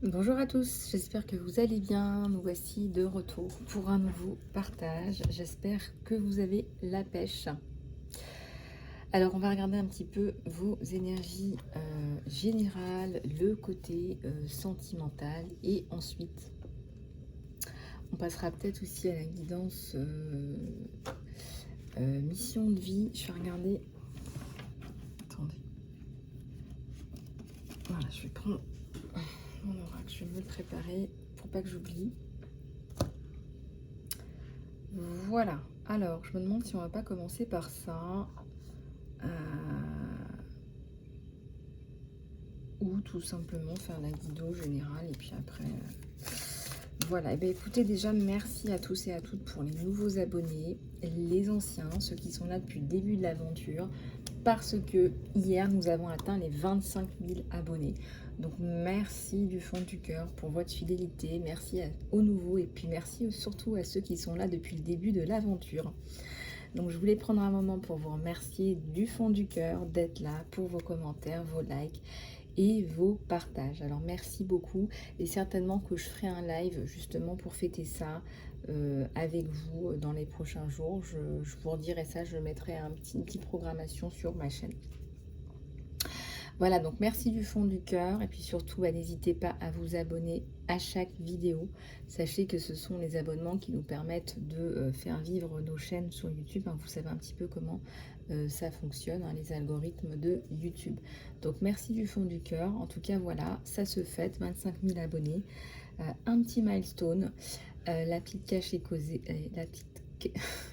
Bonjour à tous, j'espère que vous allez bien. Nous voici de retour pour un nouveau partage. J'espère que vous avez la pêche. Alors, on va regarder un petit peu vos énergies générales, le côté sentimental et ensuite, on passera peut-être aussi à la guidance mission de vie. Je vais regarder. Attendez. Voilà, je vais prendre mon oracle, je vais me le préparer pour pas que j'oublie. Voilà, alors je me demande si on va pas commencer par ça. Ou tout simplement faire la guido générale et puis après voilà. Et bien écoutez, déjà merci à tous et à toutes pour les nouveaux abonnés, les anciens, ceux qui sont là depuis le début de l'aventure, parce que hier nous avons atteint les 25 000 abonnés. Donc merci du fond du cœur pour votre fidélité, merci aux nouveaux et puis merci surtout à ceux qui sont là depuis le début de l'aventure. Donc je voulais prendre un moment pour vous remercier du fond du cœur d'être là, pour vos commentaires, vos likes et vos partages. Alors merci beaucoup et certainement que je ferai un live justement pour fêter ça avec vous dans les prochains jours. Je vous redirai ça, je mettrai une petite programmation sur ma chaîne. Voilà, donc merci du fond du cœur et puis surtout, n'hésitez pas à vous abonner à chaque vidéo. Sachez que ce sont les abonnements qui nous permettent de faire vivre nos chaînes sur YouTube. Hein, vous savez un petit peu comment ça fonctionne, hein, les algorithmes de YouTube. Donc merci du fond du cœur. En tout cas, voilà, ça se fête, 25 000 abonnés. Un petit milestone. La petite case est causée, la petite...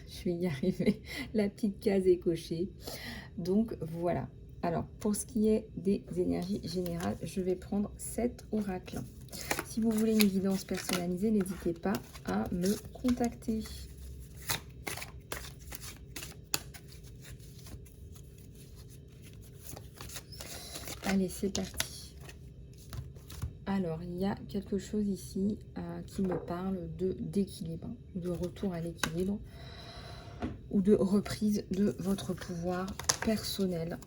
je vais y arriver. La petite case est cochée. Donc voilà. Alors, pour ce qui est des énergies générales, je vais prendre 7 oracles. Si vous voulez une guidance personnalisée, n'hésitez pas à me contacter. Allez, c'est parti. Alors, il y a quelque chose ici qui me parle d'équilibre, de retour à l'équilibre ou de reprise de votre pouvoir personnel.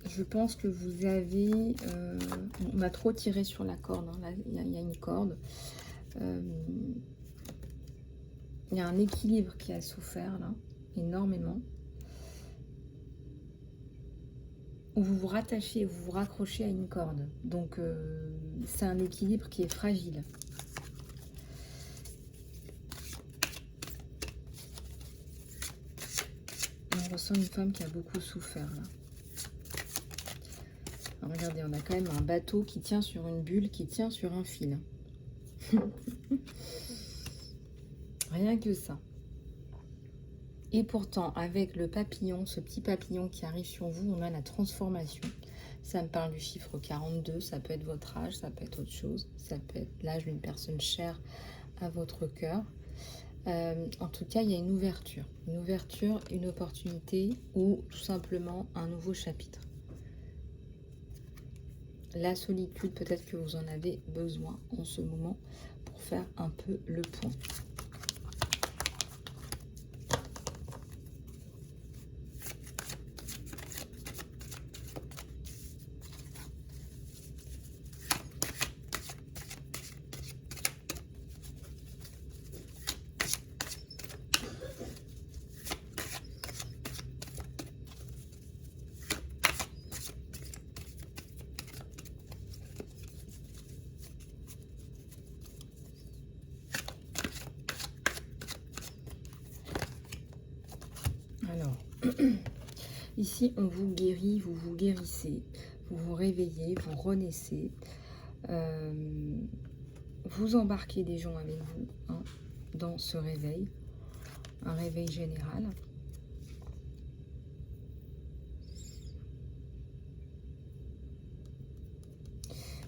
Je pense que vous avez... on a trop tiré sur la corde. Hein. Là, il y a une corde. Il y a un équilibre qui a souffert, là, énormément. Où vous vous rattachez, vous vous raccrochez à une corde. Donc, c'est un équilibre qui est fragile. On ressent une femme qui a beaucoup souffert, là. Alors, regardez, on a quand même un bateau qui tient sur une bulle, qui tient sur un fil. Rien que ça. Et pourtant, avec le papillon, ce petit papillon qui arrive sur vous, on a la transformation. Ça me parle du chiffre 42, ça peut être votre âge, ça peut être autre chose. Ça peut être l'âge d'une personne chère à votre cœur. En tout cas, il y a une ouverture, une opportunité ou tout simplement un nouveau chapitre. La solitude, peut-être que vous en avez besoin en ce moment pour faire un peu le point. Alors, ici, on vous guérit, vous vous guérissez, vous vous réveillez, vous renaissez. Vous embarquez des gens avec vous hein, dans ce réveil, un réveil général.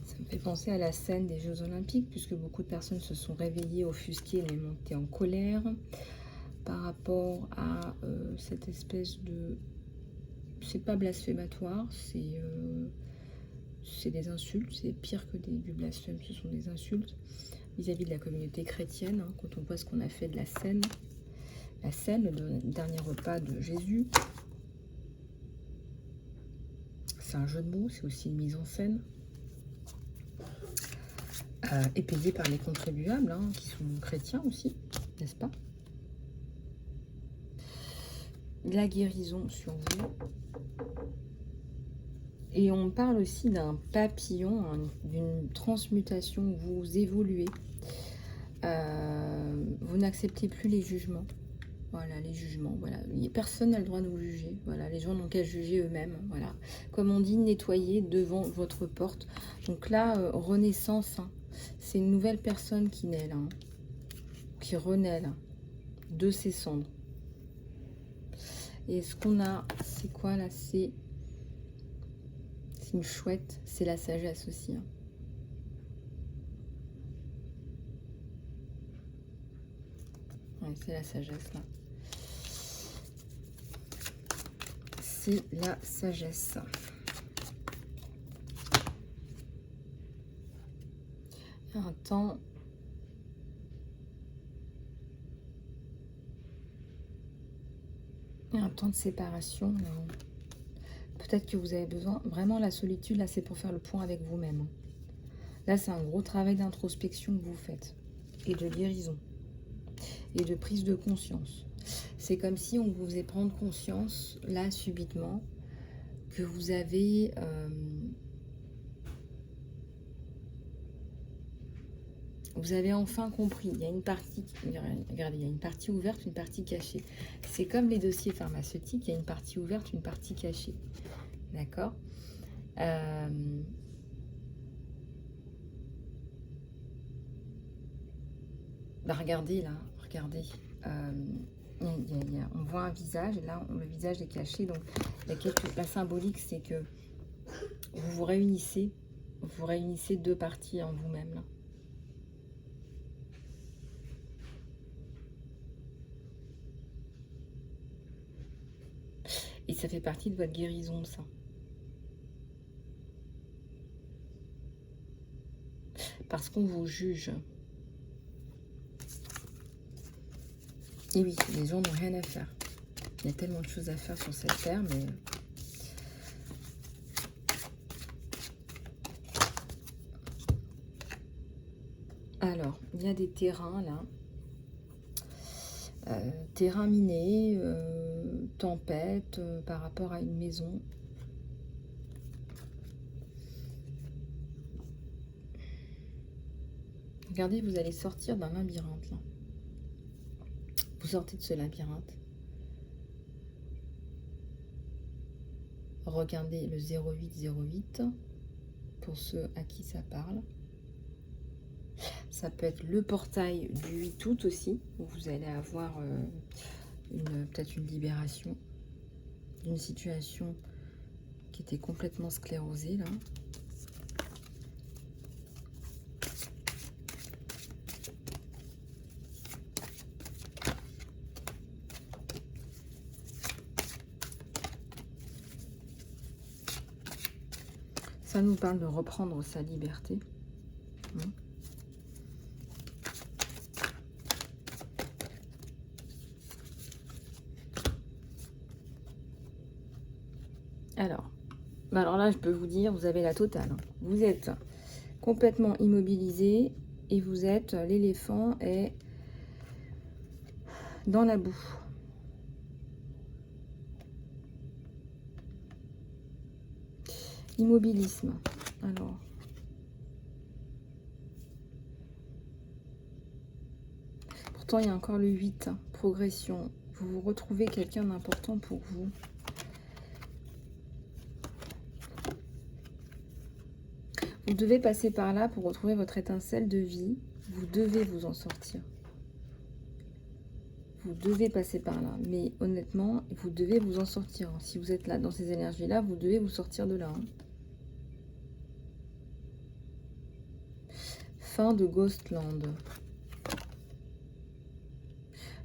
Ça me fait penser à la scène des Jeux Olympiques, puisque beaucoup de personnes se sont réveillées, offusquées, mais montées en colère par rapport à cette espèce de... C'est pas blasphématoire, c'est des insultes, c'est pire que du blasphème, ce sont des insultes. vis-à-vis de la communauté chrétienne, hein, quand on voit ce qu'on a fait de la scène, le dernier repas de Jésus. C'est un jeu de mots, c'est aussi une mise en scène. Et payé par les contribuables, hein, qui sont chrétiens aussi, n'est-ce pas? La guérison sur vous. Et on parle aussi d'un papillon, hein, d'une transmutation, vous évoluez. Vous n'acceptez plus les jugements. Voilà, les jugements, voilà. Personne n'a le droit de vous juger. Voilà, les gens n'ont qu'à juger eux-mêmes. Voilà. Comme on dit, nettoyer devant votre porte. Donc là, renaissance, hein. C'est une nouvelle personne qui naît là, hein, qui renaît là, de ses cendres. Et ce qu'on a, c'est quoi là? C'est une chouette, c'est la sagesse aussi, hein. Ouais, c'est la sagesse là. C'est la sagesse. Un temps. Un temps de séparation. Peut-être que vous avez besoin. Vraiment, la solitude, là, c'est pour faire le point avec vous-même. Là, c'est un gros travail d'introspection que vous faites. Et de guérison. Et de prise de conscience. C'est comme si on vous faisait prendre conscience, là, subitement, que vous avez... vous avez enfin compris. Il y a une partie... Regardez, il y a une partie ouverte, une partie cachée. C'est comme les dossiers pharmaceutiques. Il y a une partie ouverte, une partie cachée. D'accord? Bah regardez, là. Regardez. On voit un visage, et là, le visage est caché. Donc, il y a la symbolique, c'est que vous réunissez deux parties en vous-même, là. Et ça fait partie de votre guérison, ça. Parce qu'on vous juge. Et oui, les gens n'ont rien à faire. Il y a tellement de choses à faire sur cette terre, mais... Alors, il y a des terrains, là. Terrain miné, tempête, par rapport à une maison. Regardez, vous allez sortir d'un labyrinthe, là. Vous sortez de ce labyrinthe. Regardez le 0808 pour ceux à qui ça parle. Ça peut être le portail du 8 août aussi, où vous allez avoir peut-être une libération d'une situation qui était complètement sclérosée, là. Ça nous parle de reprendre sa liberté. Alors là, je peux vous dire, vous avez la totale. Vous êtes complètement immobilisé et vous êtes, l'éléphant est dans la boue. Immobilisme. Alors. Pourtant, il y a encore le 8. Hein, progression. Vous vous retrouvez quelqu'un d'important pour vous. Vous devez passer par là pour retrouver votre étincelle de vie. Vous devez vous en sortir. Vous devez passer par là. Mais honnêtement, vous devez vous en sortir. Si vous êtes là, dans ces énergies-là, vous devez vous sortir de là. Hein. Fin de Ghostland.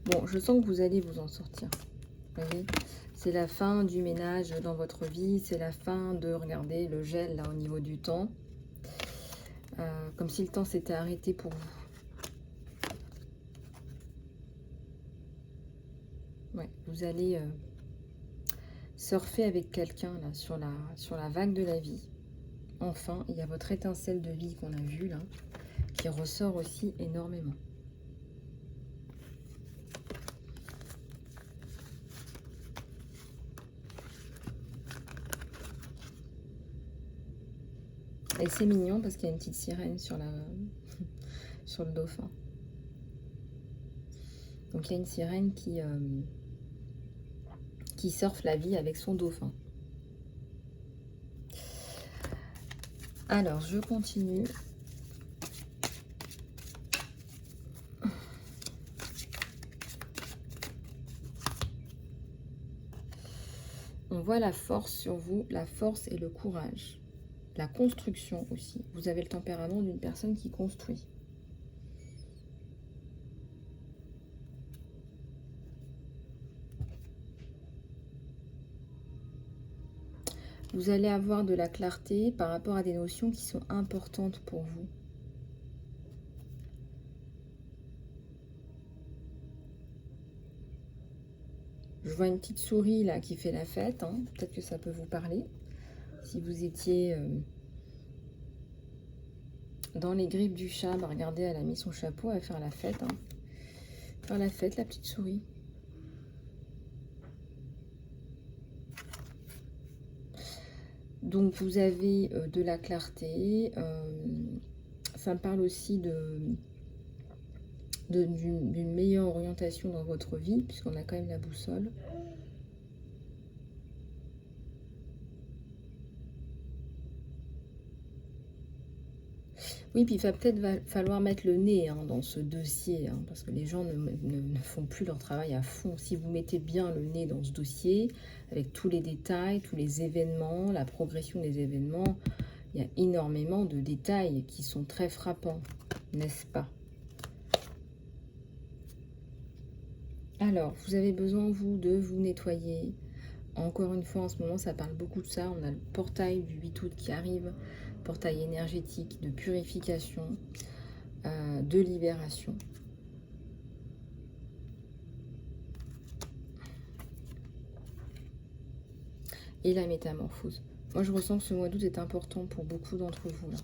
Bon, je sens que vous allez vous en sortir. Vous voyez, c'est la fin du ménage dans votre vie. C'est la fin de, regardez, le gel là au niveau du temps. Comme si le temps s'était arrêté pour vous. vous allez surfer avec quelqu'un là sur la vague de la vie. Enfin, il y a votre étincelle de vie qu'on a vue là, qui ressort aussi énormément. Et c'est mignon parce qu'il y a une petite sirène sur sur le dauphin. Donc il y a une sirène qui surfe la vie avec son dauphin. Alors, je continue. On voit la force sur vous, la force et le courage. La construction aussi. Vous avez le tempérament d'une personne qui construit. Vous allez avoir de la clarté par rapport à des notions qui sont importantes pour vous. Je vois une petite souris là qui fait la fête. Hein. Peut-être que ça peut vous parler. Si vous étiez dans les griffes du chat, bah regardez, elle a mis son chapeau, elle va faire la fête. Hein. Faire la fête, la petite souris. Donc vous avez de la clarté. Ça me parle aussi d'une meilleure orientation dans votre vie, puisqu'on a quand même la boussole. Oui, puis il va peut-être falloir mettre le nez dans ce dossier, parce que les gens ne font plus leur travail à fond. Si vous mettez bien le nez dans ce dossier, avec tous les détails, tous les événements, la progression des événements, il y a énormément de détails qui sont très frappants, n'est-ce pas? Alors, vous avez besoin, vous, de vous nettoyer. Encore une fois, en ce moment, ça parle beaucoup de ça. On a le portail du 8 août qui arrive. Portail énergétique de purification, de libération. Et la métamorphose. Moi, je ressens que ce mois d'août est important pour beaucoup d'entre vous. Là.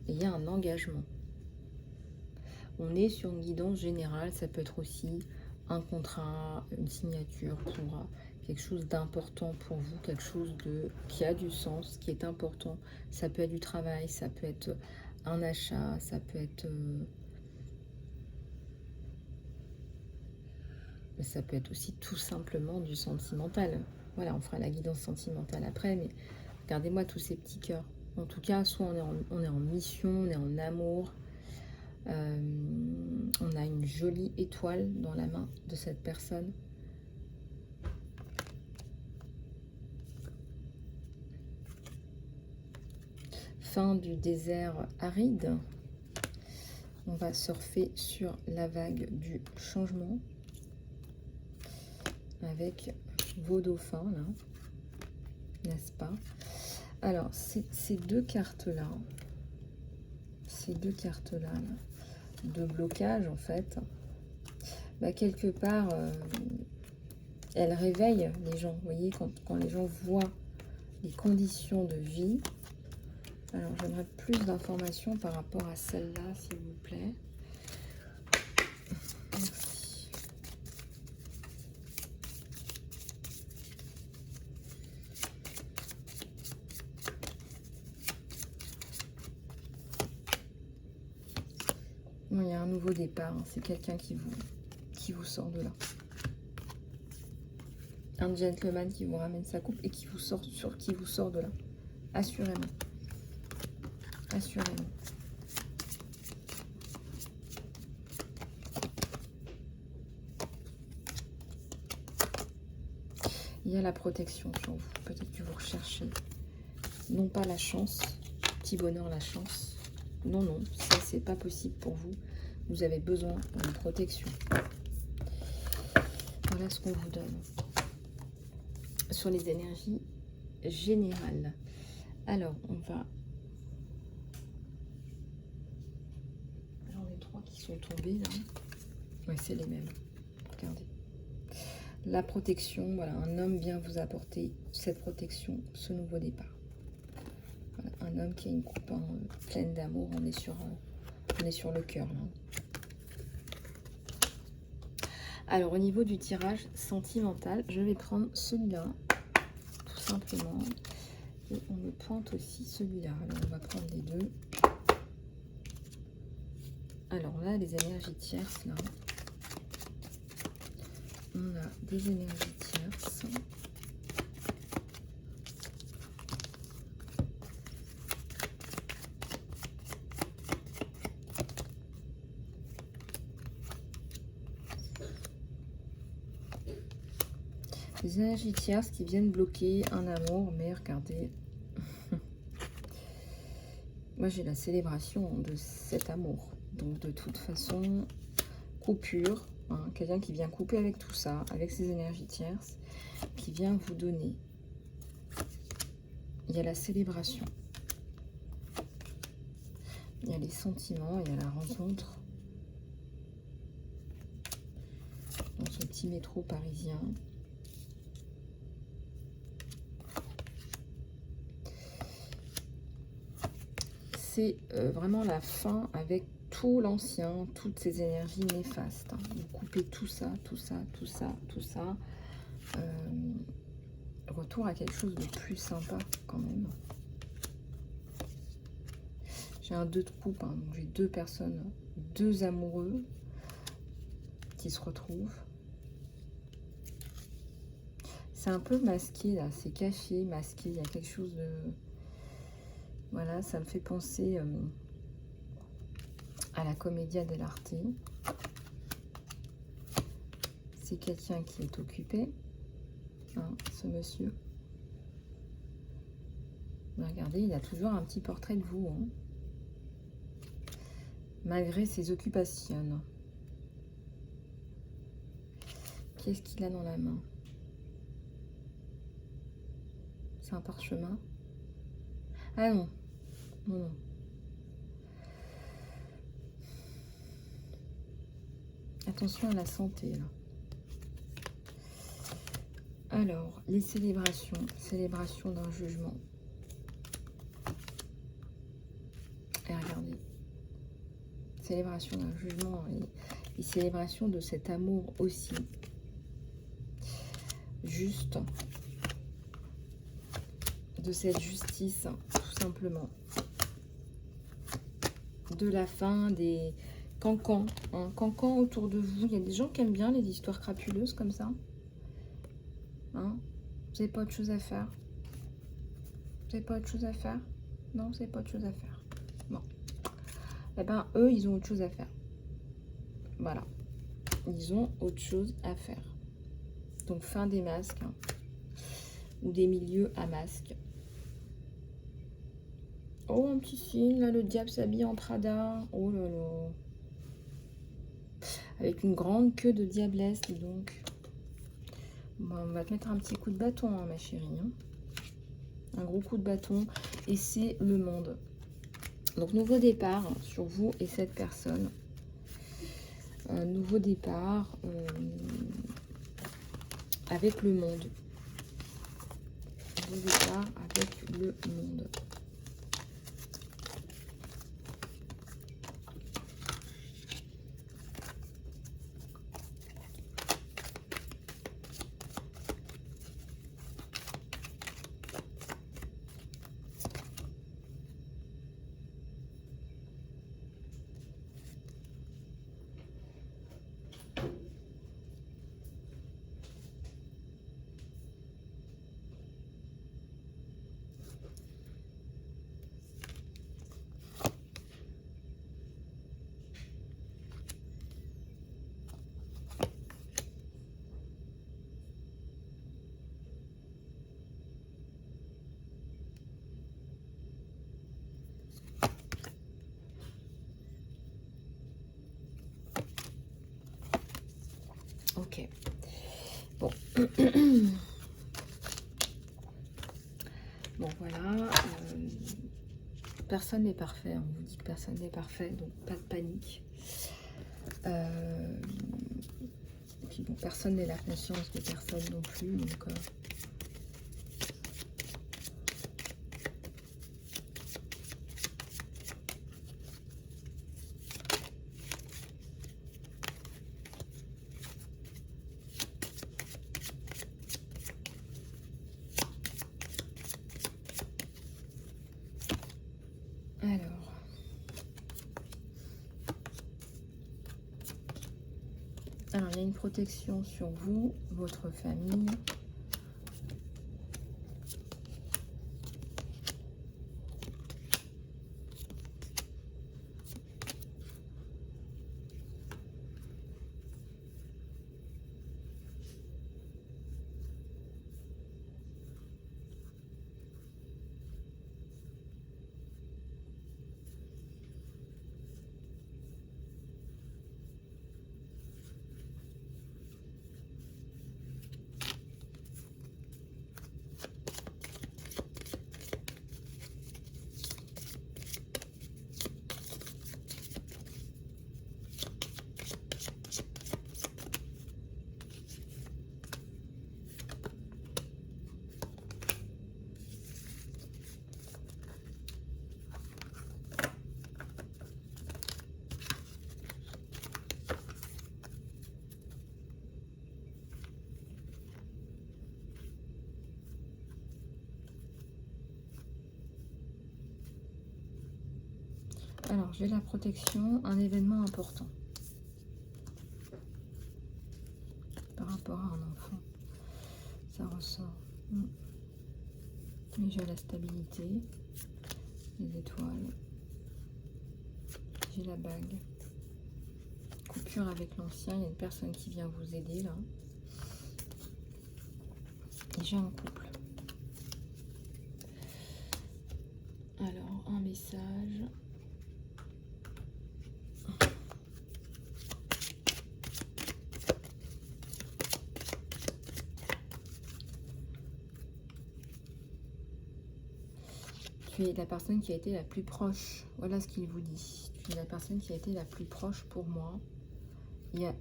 Et il y a un engagement. On est sur une guidance générale. Ça peut être aussi un contrat, une signature pour quelque chose d'important pour vous, quelque chose qui a du sens, qui est important. Ça peut être du travail, ça peut être un achat, ça peut être aussi tout simplement du sentimental. Voilà, on fera la guidance sentimentale après, mais regardez-moi tous ces petits cœurs. En tout cas, soit on est en mission, on est en amour. On a une jolie étoile dans la main de cette personne. Fin du désert aride. On va surfer sur la vague du changement avec vos dauphins, là, n'est-ce pas? Alors, ces deux cartes-là, de blocage, en fait, bah, quelque part, elles réveillent les gens. Vous voyez, quand les gens voient les conditions de vie. Alors, j'aimerais plus d'informations par rapport à celle-là, s'il vous plaît. Merci. Bon, il y a un nouveau départ. Hein. C'est quelqu'un qui vous sort de là. Un gentleman qui vous ramène sa coupe et qui vous sort de là. Assurément. Assurément. Il y a la protection sur vous. Peut-être que vous recherchez non pas la chance, petit bonheur, la chance. Non, non, ça c'est pas possible pour vous. Vous avez besoin d'une protection. Voilà ce qu'on vous donne sur les énergies générales. Alors, on va... Alors, les trois qui sont tombés là. Oui, c'est les mêmes. regardez. La protection, voilà, un homme vient vous apporter cette protection, ce nouveau départ. Voilà, un homme qui a une coupe pleine d'amour, on est sur le cœur là. Alors au niveau du tirage sentimental, je vais prendre celui-là, tout simplement. Et on me pointe aussi celui-là. Alors on va prendre les deux. Alors là, les énergies tierces, là. On a des énergies tierces. Des énergies tierces qui viennent bloquer un amour, mais regardez. Moi, j'ai la célébration de cet amour. Donc, de toute façon, coupure. Hein, quelqu'un qui vient couper avec tout ça, avec ces énergies tierces, qui vient vous donner. Il y a la célébration. Il y a les sentiments, il y a la rencontre. Dans ce petit métro parisien. C'est vraiment la fin avec tout l'ancien, toutes ces énergies néfastes. Hein. Vous coupez tout ça, tout ça, tout ça, tout ça. Retour à quelque chose de plus sympa quand même. J'ai un 2 de coupe, hein, donc j'ai 2 personnes, 2 amoureux qui se retrouvent. C'est un peu masqué là, c'est caché, masqué, il y a quelque chose de... Voilà, ça me fait penser à la Commedia dell'arte. C'est quelqu'un qui est occupé, hein, ce monsieur. Mais regardez, il a toujours un petit portrait de vous, hein, malgré ses occupations. Qu'est-ce qu'il a dans la main? C'est un parchemin? Ah non, non, non. Attention à la santé, là. Alors, les célébrations. Célébration d'un jugement. Et regardez. Célébration d'un jugement et célébration de cet amour aussi. Juste. De cette justice, tout simplement. De la fin des cancans. Hein, cancans autour de vous. Il y a des gens qui aiment bien les histoires crapuleuses comme ça. Hein, vous n'avez pas autre chose à faire? Vous n'avez pas autre chose à faire? Non, vous n'avez pas autre chose à faire. Bon. Eh ben, eux, ils ont autre chose à faire. Voilà. Ils ont autre chose à faire. Donc, fin des masques. Hein, ou des milieux à masques. Oh, un petit signe, là, le diable s'habille en Prada. Oh là là. Avec une grande queue de diablesse, dis donc. Bon, on va te mettre un petit coup de bâton, hein, ma chérie. Hein. Un gros coup de bâton. Et c'est le monde. Donc, nouveau départ sur vous et cette personne. Un nouveau départ avec le monde. Nouveau départ avec le monde. Ok. Bon. Bon, voilà. Personne n'est parfait. On vous dit que personne n'est parfait, donc pas de panique. Et puis bon, personne n'est la conscience de personne non plus. Donc, alors, il y a une protection sur vous, votre famille. Alors, j'ai la protection, un événement important par rapport à un enfant. Ça ressort. Mais j'ai la stabilité, les étoiles, j'ai la bague. Coupure avec l'ancien, il y a une personne qui vient vous aider là. Et j'ai un couple. Alors, un message. Tu es la personne qui a été la plus proche. Voilà ce qu'il vous dit. Tu es la personne qui a été la plus proche pour moi. Il y a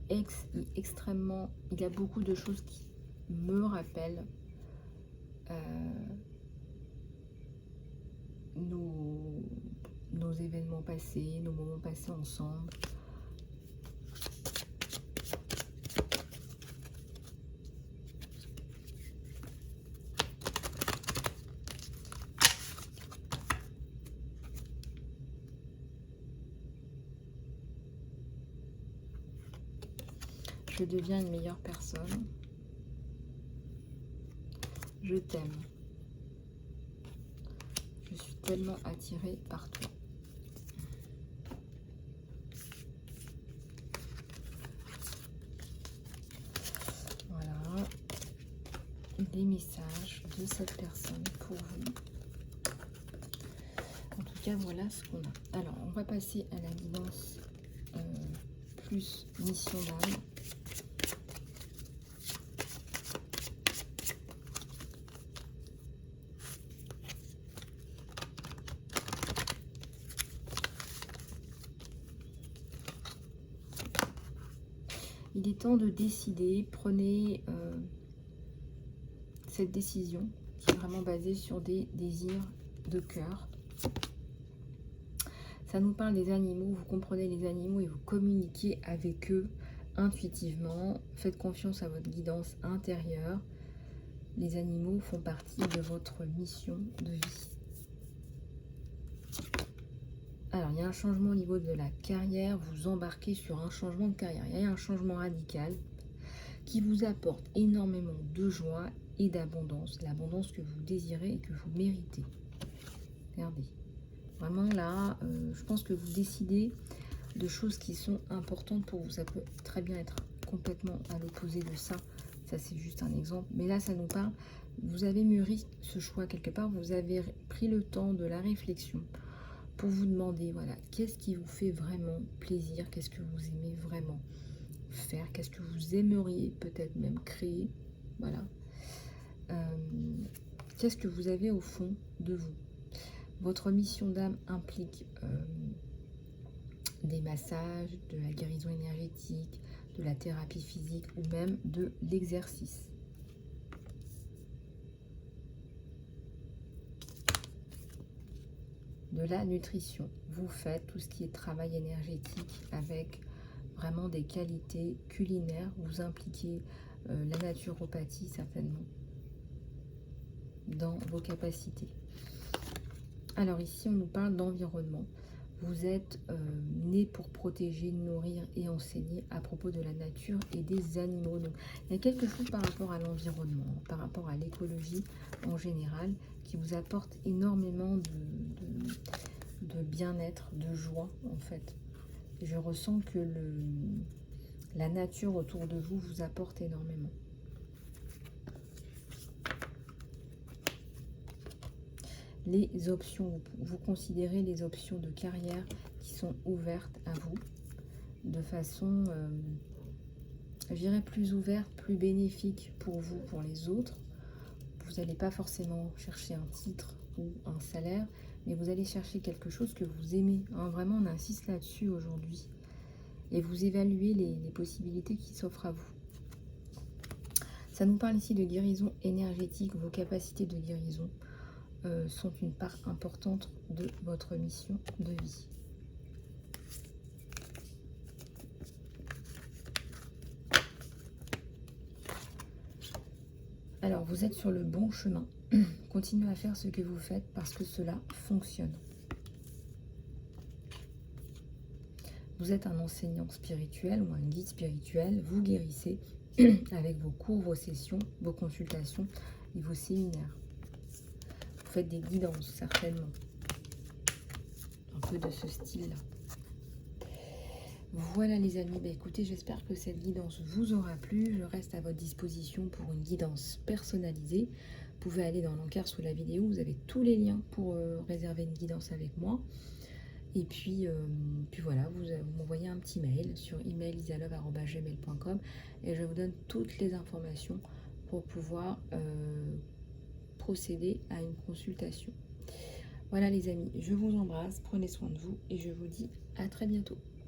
extrêmement, il y a beaucoup de choses qui me rappellent nos événements passés, nos moments passés ensemble. Je deviens une meilleure personne. Je t'aime. Je suis tellement attirée par toi. Voilà. Les messages de cette personne pour vous. En tout cas, voilà ce qu'on a. Alors, on va passer à la guidance plus mission d'âme. Il est temps de décider. Prenez cette décision qui est vraiment basée sur des désirs de cœur. Ça nous parle des animaux. Vous comprenez les animaux et vous communiquez avec eux intuitivement. Faites confiance à votre guidance intérieure. Les animaux font partie de votre mission de vie. Alors, il y a un changement au niveau de la carrière. Vous embarquez sur un changement de carrière. Il y a un changement radical qui vous apporte énormément de joie et d'abondance. L'abondance que vous désirez et que vous méritez. Regardez. Vraiment là, je pense que vous décidez de choses qui sont importantes pour vous. Ça peut très bien être complètement à l'opposé de ça. Ça, c'est juste un exemple. Mais là, ça nous parle. Vous avez mûri ce choix quelque part. Vous avez pris le temps de la réflexion pour vous demander, voilà, qu'est-ce qui vous fait vraiment plaisir? Qu'est-ce que vous aimez vraiment faire? Qu'est-ce que vous aimeriez peut-être même créer? Voilà. Qu'est-ce que vous avez au fond de vous? Votre mission d'âme implique des massages, de la guérison énergétique, de la thérapie physique ou même de l'exercice. De la nutrition. Vous faites tout ce qui est travail énergétique avec vraiment des qualités culinaires. Vous impliquez la naturopathie certainement dans vos capacités. Alors ici, on nous parle d'environnement. Vous êtes né pour protéger, nourrir et enseigner à propos de la nature et des animaux. Donc, il y a quelque chose par rapport à l'environnement, par rapport à l'écologie en général, qui vous apporte énormément de bien-être, de joie en fait. Je ressens que la nature autour de vous vous apporte énormément. Les options, vous considérez les options de carrière qui sont ouvertes à vous de façon, je dirais, plus ouverte, plus bénéfique pour vous, pour les autres. Vous n'allez pas forcément chercher un titre ou un salaire, mais vous allez chercher quelque chose que vous aimez. Hein, vraiment, on insiste là-dessus aujourd'hui. Et vous évaluez les possibilités qui s'offrent à vous. Ça nous parle ici de guérison énergétique. Vos capacités de guérison sont une part importante de votre mission de vie. Alors, vous êtes sur le bon chemin. Continuez à faire ce que vous faites parce que cela fonctionne. Vous êtes un enseignant spirituel ou un guide spirituel. Vous guérissez avec vos cours, vos sessions, vos consultations et vos séminaires. Vous faites des guidances, certainement. Un peu de ce style-là. Voilà les amis, écoutez, j'espère que cette guidance vous aura plu. Je reste à votre disposition pour une guidance personnalisée. Vous pouvez aller dans l'encart sous la vidéo, vous avez tous les liens pour réserver une guidance avec moi. Et puis voilà, vous m'envoyez un petit mail sur email.isalove@gmail.com et je vous donne toutes les informations pour pouvoir procéder à une consultation. Voilà les amis, je vous embrasse, prenez soin de vous et je vous dis à très bientôt.